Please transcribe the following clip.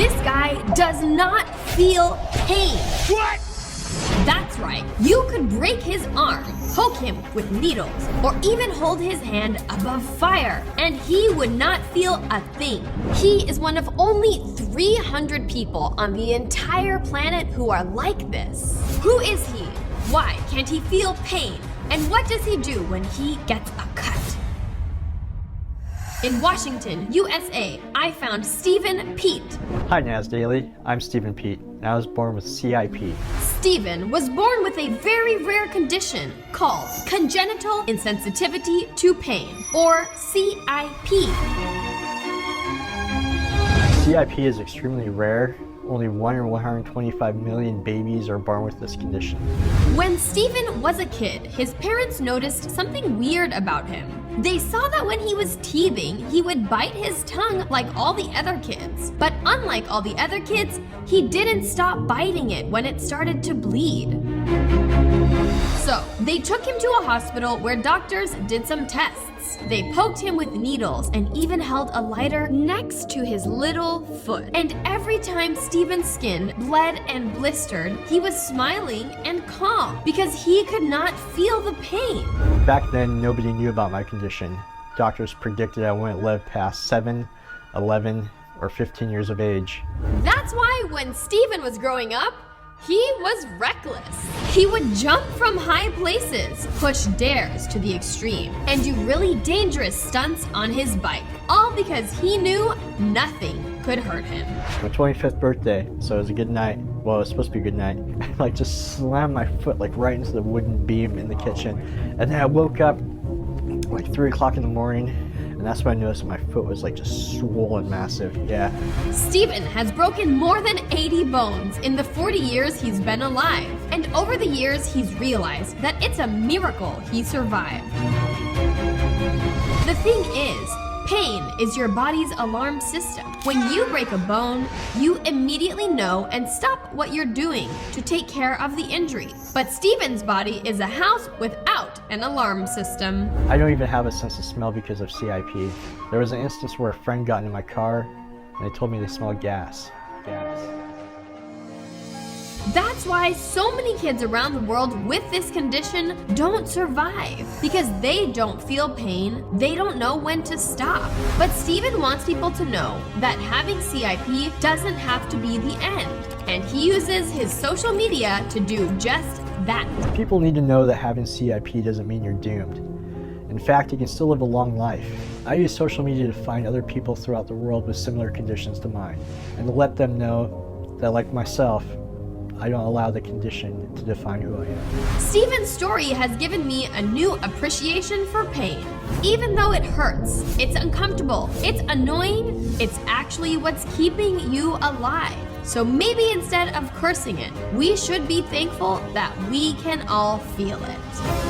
This guy does not feel pain. What? That's right, you could break his arm, poke him with needles, or even hold his hand above fire, and he would not feel a thing. He is one of only 300 people on the entire planet who are like this. Who is he? Why can't he feel pain? And what does he do when he gets a cut? In Washington, USA, I found Stephen Pete. Hi Naz Daily, I'm Stephen Pete, and I was born with CIP. Stephen was born with a very rare condition called congenital insensitivity to pain, or CIP. CIP is extremely rare. Only 1 in 125 million babies are born with this condition. When Stephen was a kid, his parents noticed something weird about him. They saw that when he was teething, he would bite his tongue like all the other kids. But unlike all the other kids, he didn't stop biting it when it started to bleed. So, they took him to a hospital where doctors did some tests. They poked him with needles and even held a lighter next to his little foot. And every time Stephen's skin bled and blistered, he was smiling and calm because he could not feel the pain. Back then, nobody knew about my condition. Doctors predicted I wouldn't live past 7, 11, or 15 years of age. That's why when Stephen was growing up, he was reckless. He would jump from high places, push dares to the extreme, and do really dangerous stunts on his bike, all because he knew nothing could hurt him. My 25th birthday, so it was a good night. Well, it was supposed to be a good night. I just slammed my foot right into the wooden beam in the kitchen, and then I woke up like 3 o'clock in the morning, and that's when I noticed my foot was just swollen massive. Yeah. Stephen has broken more than 80 bones in the 40 years he's been alive. And over the years, he's realized that it's a miracle he survived. The thing is, pain is your body's alarm system. When you break a bone, you immediately know and stop what you're doing to take care of the injury. But Stephen's body is a house without an alarm system. I don't even have a sense of smell because of CIP. There was an instance where a friend got into my car and they told me they smelled gas. That's why so many kids around the world with this condition don't survive, because they don't feel pain, they don't know when to stop. But Stephen wants people to know that having CIP doesn't have to be the end, and he uses his social media to do just that. People need to know that having CIP doesn't mean you're doomed. In fact, you can still live a long life. I use social media to find other people throughout the world with similar conditions to mine, and to let them know that, like myself, I don't allow the condition to define who I am. Stephen's story has given me a new appreciation for pain. Even though it hurts, it's uncomfortable, it's annoying, it's actually what's keeping you alive. So maybe instead of cursing it, we should be thankful that we can all feel it.